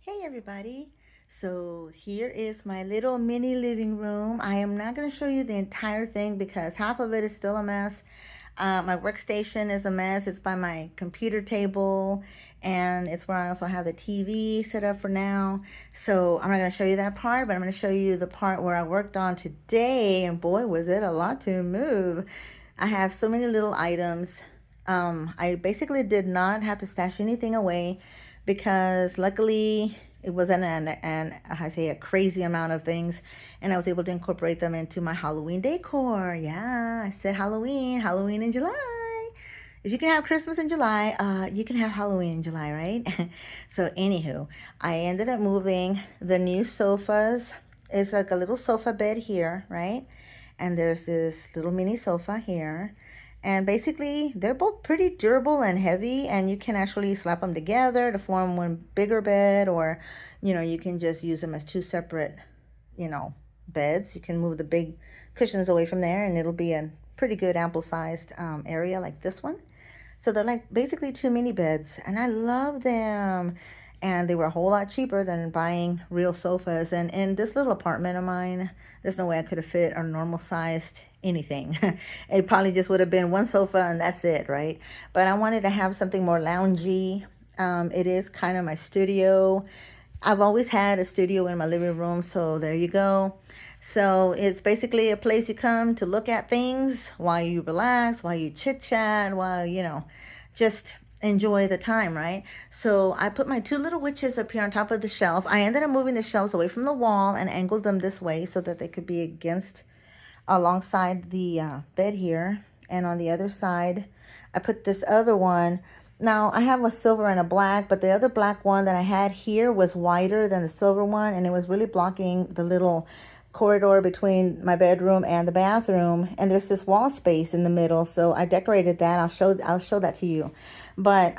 Hey everybody, so here is my little mini living room. I am not going to show you the entire thing because half of it is still a mess. My workstation is a mess. It's by my computer table, and it's where I also have the TV set up for now. So I'm not going to show you that part, but I'm going to show you the part where I worked on today, and boy was it a lot to move. I have so many little items. I basically did not have to stash anything away because luckily it wasn't I say a crazy amount of things, and I was able to incorporate them into my Halloween decor. Yeah, I said Halloween in July. If you can have Christmas in July, you can have Halloween in July, right? So anywho, I ended up moving the new sofas. It's like a little sofa bed here, right? And there's this little mini sofa here, and basically they're both pretty durable and heavy, and you can actually slap them together to form one bigger bed, or you can just use them as two separate beds. You can move the big cushions away from there and it'll be a pretty good ample sized area like this one. So they're like basically two mini beds, and I love them. And they were a whole lot cheaper than buying real sofas. And in this little apartment of mine, there's no way I could have fit a normal sized anything. It probably just would have been one sofa and that's it, right? But I wanted to have something more loungy. It is kind of my studio. I've always had a studio in my living room, so there you go. So it's basically a place you come to look at things while you relax, while you chit chat, while just enjoy the time, right? So I put my two little witches up here on top of the shelf. I ended up moving the shelves away from the wall and angled them this way so that they could be against alongside the bed here. And on the other side, I put this other one. Now I have a silver and a black, but the other black one that I had here was wider than the silver one, and it was really blocking the little corridor between my bedroom and the bathroom. And there's this wall space in the middle, so I decorated that. I'll show that to you. But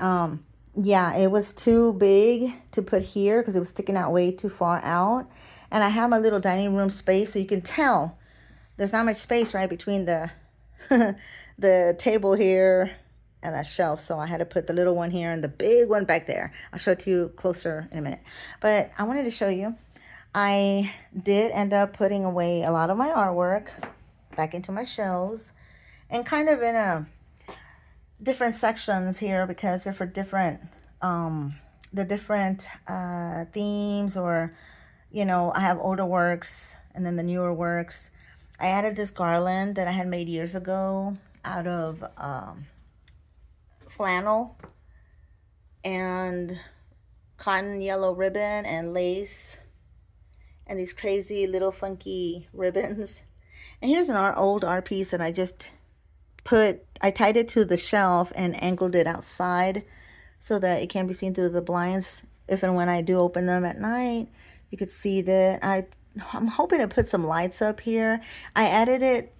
yeah, it was too big to put here because it was sticking out way too far out. And I have my little dining room space, so you can tell there's not much space right between the the table here and that shelf. So I had to put the little one here and the big one back there. I'll show it to you closer in a minute. But I wanted to show you, I did end up putting away a lot of my artwork back into my shelves, and kind of in a different sections here because they're for different themes, or I have older works and then the newer works. I added this garland that I had made years ago out of flannel and cotton yellow ribbon and lace and these crazy little funky ribbons. And here's an old art piece that I tied it to the shelf and angled it outside so that it can't be seen through the blinds. If and when I do open them at night, you could see that. I'm hoping to put some lights up here. I added it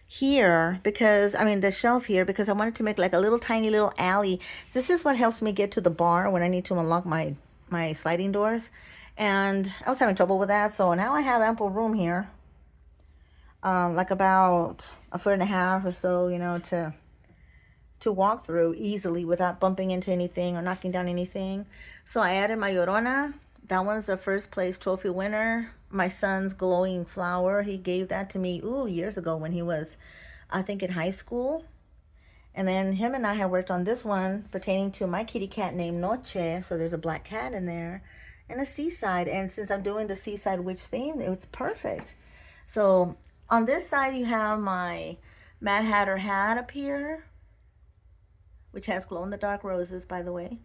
here because, the shelf here, because I wanted to make like a little tiny little alley. This is what helps me get to the bar when I need to unlock my sliding doors. And I was having trouble with that. So now I have ample room here, like about 1.5 feet or so, to walk through easily without bumping into anything or knocking down anything. So I added my Llorona. That one's a first place trophy winner. My son's glowing flower, he gave that to me years ago when he was, I think, in high school. And then him and I had worked on this one pertaining to my kitty cat named Noche. So there's a black cat in there and a seaside. And since I'm doing the seaside witch theme, it was perfect. So on this side, you have my Mad Hatter hat up here, which has glow-in-the-dark roses, by the way.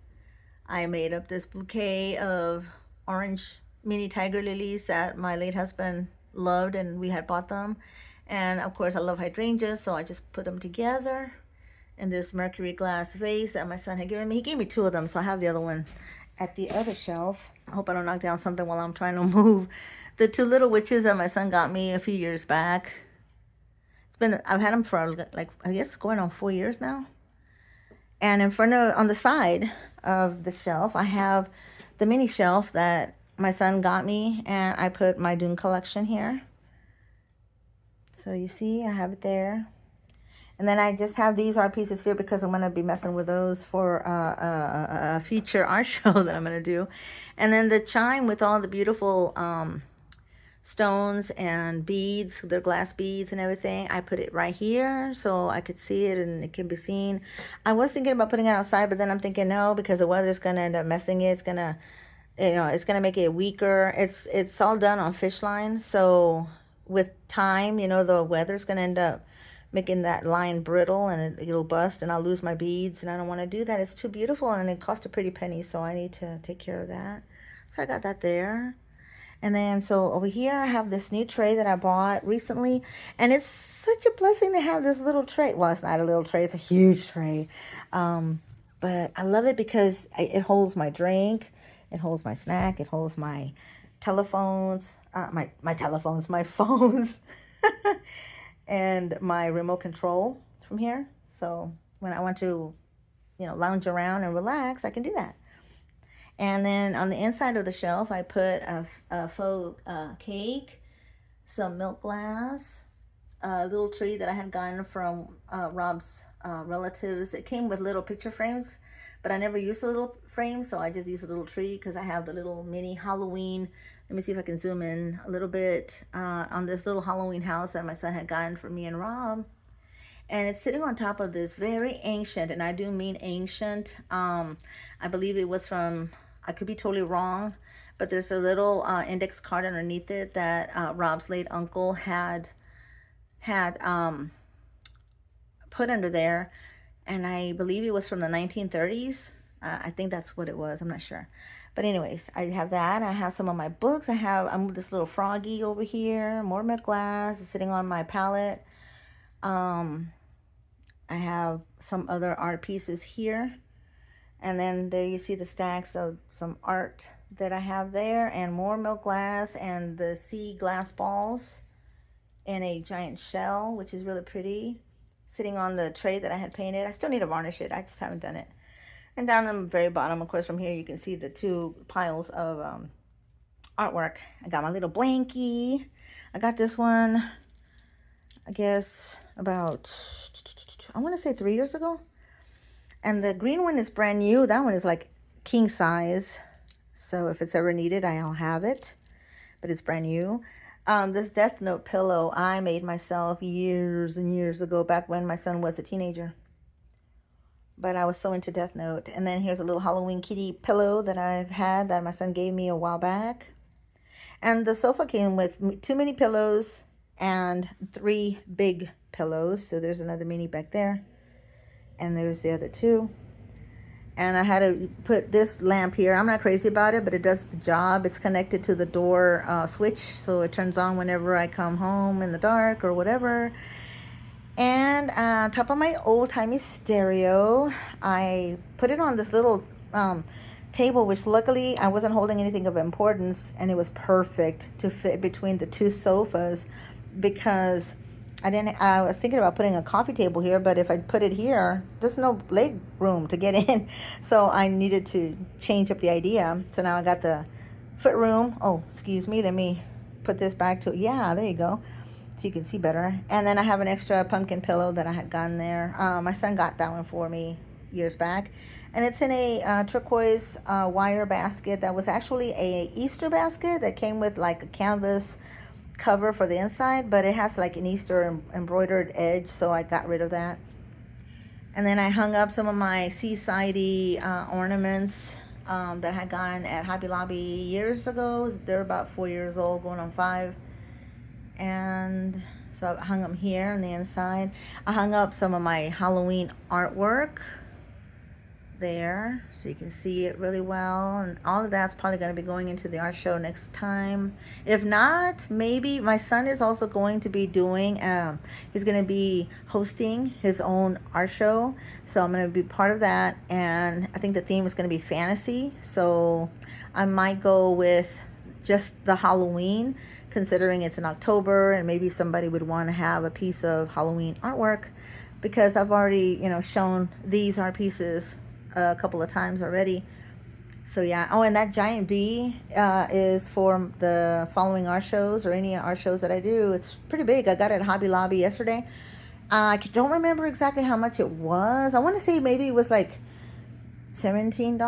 I made up this bouquet of orange mini tiger lilies that my late husband loved, and we had bought them. And of course, I love hydrangeas, so I just put them together in this mercury glass vase that my son had given me. He gave me 2 of them, so I have the other one at the other shelf. I hope I don't knock down something while I'm trying to move the 2 little witches that my son got me a few years back. I've had them for like, I guess going on 4 years now. And on the side of the shelf, I have the mini shelf that my son got me, and I put my Dune collection here. So you see, I have it there. And then I just have these art pieces here because I'm going to be messing with those for a feature art show that I'm going to do. And then the chime with all the beautiful stones and beads, they're glass beads and everything. I put it right here so I could see it and it can be seen. I was thinking about putting it outside, but then I'm thinking no, because the weather's going to end up messing it. It's going to, it's going to make it weaker. It's all done on fish line. So with time, the weather's going to end up making that line brittle and it'll bust and I'll lose my beads, and I don't want to do that. It's too beautiful and it cost a pretty penny, so I need to take care of that. So I got that there. And then so over here I have this new tray that I bought recently, and it's such a blessing to have this little tray. Well, it's not a little tray, it's a huge tray. But I love it because it holds my drink, it holds my snack, it holds my telephones, my phones. And my remote control from here. So when I want to, lounge around and relax, I can do that. And then on the inside of the shelf, I put a faux cake, some milk glass, a little tree that I had gotten from Rob's relatives. It came with little picture frames, but I never used the little frames, so I just used a little tree because I have the little mini Halloween. Let me see if I can zoom in a little bit on this little Halloween house that my son had gotten for me and Rob. And it's sitting on top of this very ancient, and I do mean ancient. I believe it was from, I could be totally wrong, but there's a little index card underneath it that Rob's late uncle had put under there. And I believe it was from the 1930s. I think that's what it was. I'm not sure. But anyways, I have that. I have some of my books. I'm this little froggy over here. More milk glass is sitting on my palette. I have some other art pieces here. And then there you see the stacks of some art that I have there. And more milk glass and the sea glass balls in a giant shell, which is really pretty, sitting on the tray that I had painted. I still need to varnish it. I just haven't done it. And down on the very bottom, of course, from here, you can see the two piles of artwork. I got my little blankie. I got this one, I guess, about, I want to say 3 years ago. And the green one is brand new. That one is like king size. So if it's ever needed, I'll have it. But it's brand new. This Death Note pillow I made myself years and years ago, back when my son was a teenager. But I was so into Death Note. And then here's a little Halloween kitty pillow that I've had that my son gave me a while back. And the sofa came with too many pillows and 3 big pillows. So there's another mini back there. And there's the other 2. And I had to put this lamp here. I'm not crazy about it, but it does the job. It's connected to the door switch, so it turns on whenever I come home in the dark or whatever. And on top of my old-timey stereo, I put it on this little table, which luckily I wasn't holding anything of importance, and it was perfect to fit between the 2 sofas, because I was thinking about putting a coffee table here, but if I put it here, there's no leg room to get in. So I needed to change up the idea. So now I got the foot room. Oh, excuse me. Let me put this back to, yeah, there you go. So you can see better. And then I have an extra pumpkin pillow that I had gotten there. My son got that one for me years back. And it's in a turquoise wire basket that was actually a Easter basket that came with like a canvas cover for the inside, but it has like an Easter embroidered edge, so I got rid of that. And then I hung up some of my seaside ornaments that I had gotten at Hobby Lobby years ago. They're about 4 years old, going on 5. And so I hung them here on the inside. I hung up some of my Halloween artwork there, so you can see it really well. And all of that's probably going to be going into the art show next time. If not, maybe my son is also going to be doing he's going to be hosting his own art show, so I'm going to be part of that. And I think the theme is going to be fantasy, so I might go with just the Halloween, considering it's in October and maybe somebody would want to have a piece of Halloween artwork, because I've already shown these art pieces a couple of times already. So yeah. Oh, and that giant bee is for the following art shows or any art shows that I do. It's pretty big. I got it at Hobby Lobby yesterday. I don't remember exactly how much it was. I want to say maybe it was like $17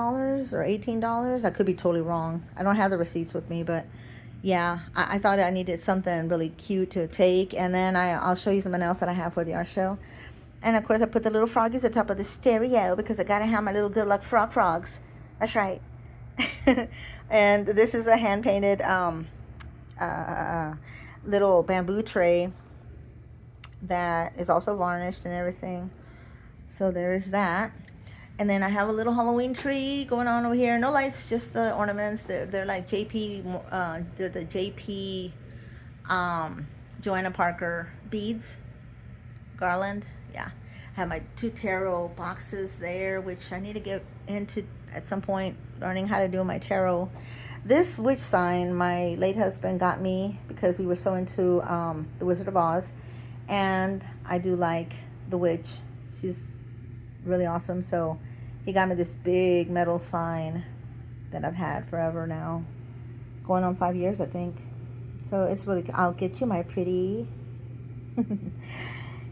or $18. I could be totally wrong. I don't have the receipts with me, but yeah, I thought I needed something really cute to take. And then I'll show you something else that I have for the art show. And of course, I put the little froggies on top of the stereo because I gotta have my little good luck frogs. That's right. And this is a hand painted little bamboo tray that is also varnished and everything. So there is that. And then I have a little Halloween tree going on over here. No lights, just the ornaments. They're like they're the JP Joanna Parker beads, garland. Yeah, I have my 2 tarot boxes there, which I need to get into at some point, learning how to do my tarot. This witch sign my late husband got me because we were so into the Wizard of Oz, and I do like the witch. She's really awesome. So he got me this big metal sign that I've had forever now, going on 5 years, I think. So it's really, I'll get you, my pretty.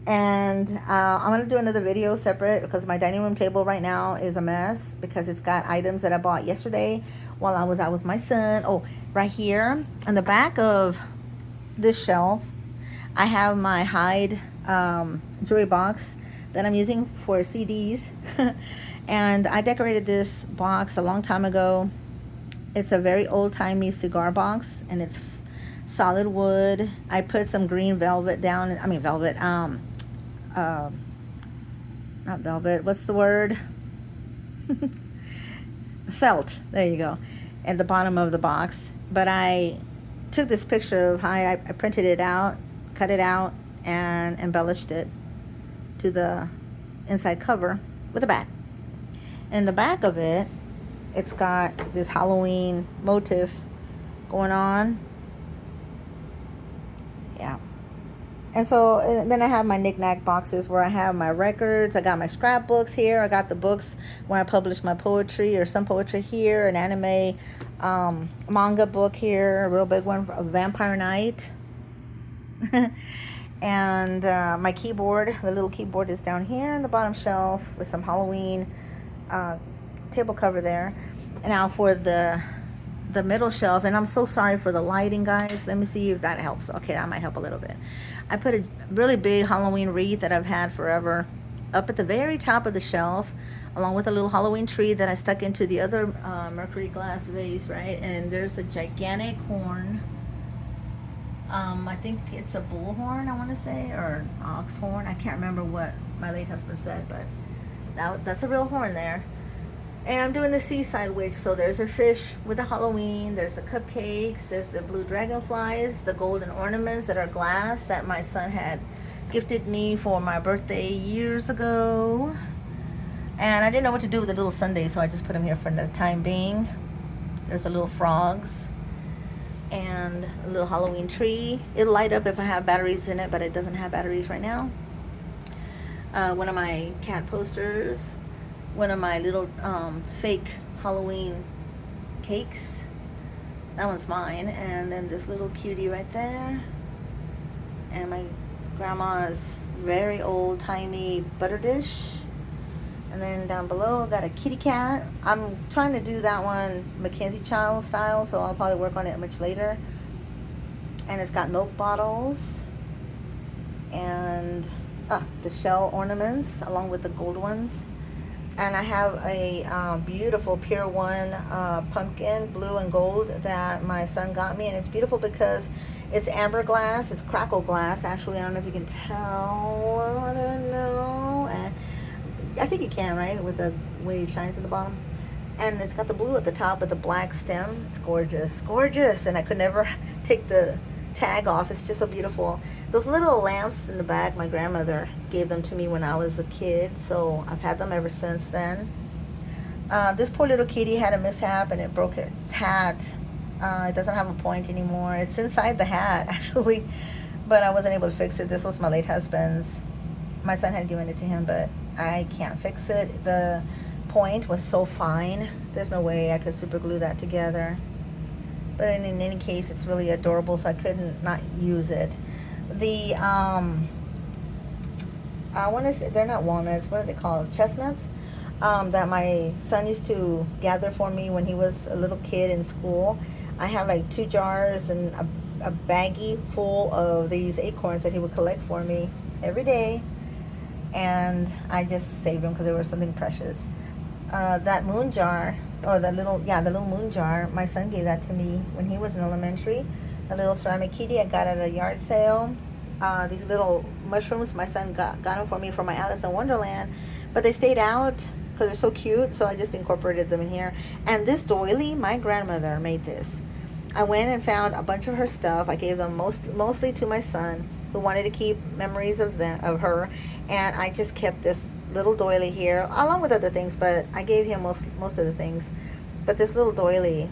And I'm going to do another video separate because my dining room table right now is a mess because it's got items that I bought yesterday while I was out with my son. Oh, right here on the back of this shelf, I have my Hyde jewelry box that I'm using for CDs. And I decorated this box a long time ago. It's a very old-timey cigar box, and it's solid wood. I put some green velvet down. I mean velvet. Not velvet. What's the word? Felt. There you go. At the bottom of the box. But I took this picture of Hyde. I printed it out, cut it out, and embellished it to the inside cover with a back. And in the back of it, it's got this Halloween motif going on. Yeah. And so and then I have my knick-knack boxes where I have my records. I got my scrapbooks here. I got the books where I publish my poetry or some poetry here. An anime manga book here. A real big one, a Vampire Knight. And my keyboard, the little keyboard, is down here on the bottom shelf with some Halloween table cover there. And now for the middle shelf, and I'm so sorry for the lighting, guys. Let me see if that helps. Okay, that might help a little bit. I put a really big Halloween wreath that I've had forever up at the very top of the shelf, along with a little Halloween tree that I stuck into the other mercury glass vase, right? And there's a gigantic horn. I think it's a bull horn, I want to say, or an ox horn. I can't remember what my late husband said, but that's a real horn there. And I'm doing the seaside witch, so there's a fish with the Halloween, there's the cupcakes, there's the blue dragonflies, the golden ornaments that are glass that my son had gifted me for my birthday years ago. And I didn't know what to do with the little sundaes, so I just put them here for the time being. There's the little frogs and a little Halloween tree. It'll light up if I have batteries in it, but it doesn't have batteries right now. One of my cat posters. One of my little fake Halloween cakes. That one's mine. And then this little cutie right there. And my grandma's very old-timey butter dish. And then down below, I got a kitty cat. I'm trying to do that one Mackenzie Child style, so I'll probably work on it much later. And it's got milk bottles. And the shell ornaments, along with the gold ones. And I have a beautiful Pier 1 pumpkin, blue and gold, that my son got me. And it's beautiful because it's amber glass. It's crackle glass, actually. I don't know if you can tell. I don't know. I think you can, right? With the way it shines at the bottom. And it's got the blue at the top with the black stem. It's gorgeous. Gorgeous. And I could never take the tag off. It's just so beautiful. Those little lamps in the back, my grandmother gave them to me when I was a kid, so I've had them ever since then. This poor little kitty had a mishap and it broke its hat. It doesn't have a point anymore. It's inside the hat, actually, but I wasn't able to fix it. This was my late husband's. My son had given it to him, but I can't fix it. The point was so fine. There's no way I could super glue that together. But in any case, it's really adorable, so I couldn't not use it. The I want to say they're not walnuts. What are they called? Chestnuts. That my son used to gather for me when he was a little kid in school. I have like 2 jars and a baggie full of these acorns that he would collect for me every day, and I just saved them because they were something precious. That moon jar, or the little moon jar, my son gave that to me when he was in elementary. A little ceramic kitty I got at a yard sale. These little mushrooms, my son got them for me from my Alice in Wonderland, but they stayed out because they're so cute, so I just incorporated them in here. And this doily, my grandmother made this. I went and found a bunch of her stuff. I gave them mostly to my son, who wanted to keep memories of her, and I just kept this little doily here along with other things, but I gave him most of the things. But this little doily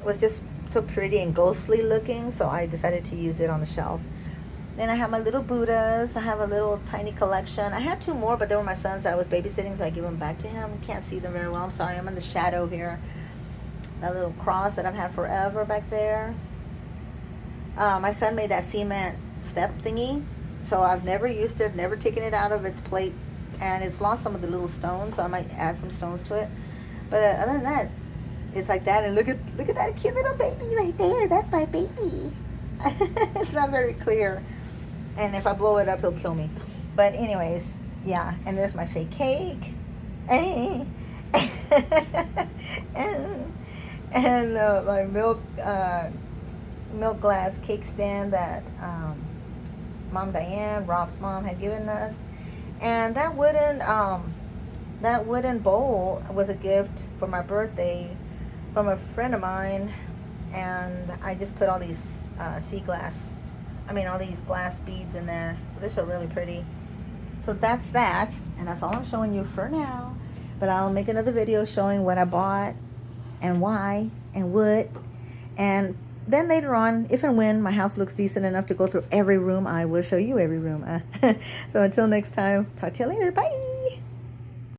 was just so pretty and ghostly looking, so I decided to use it on the shelf. Then I have my little Buddhas. I have a little tiny collection. I had 2 more, but they were my son's that I was babysitting, so I gave them back to him. You can't see them very well. I'm sorry. I'm in the shadow here. That little cross that I've had forever back there. My son made that cement step thingy, so I've never used it, never taken it out of its plate, and it's lost some of the little stones, so I might add some stones to it. But other than that, it's like that. And look at that cute little baby right there. That's my baby. It's not very clear, and if I blow it up, he'll kill me. But anyways, yeah. And there's my fake cake. Hey. and my milk glass cake stand that Mom Diane, Rob's mom, had given us. And that wooden bowl was a gift for my birthday from a friend of mine, and I just put all these all these glass beads in there. They're so really pretty. So that's that, and that's all I'm showing you for now. But I'll make another video showing what I bought and why and what. And then later on, if and when my house looks decent enough to go through every room, I will show you every room. So until next time, talk to you later. Bye.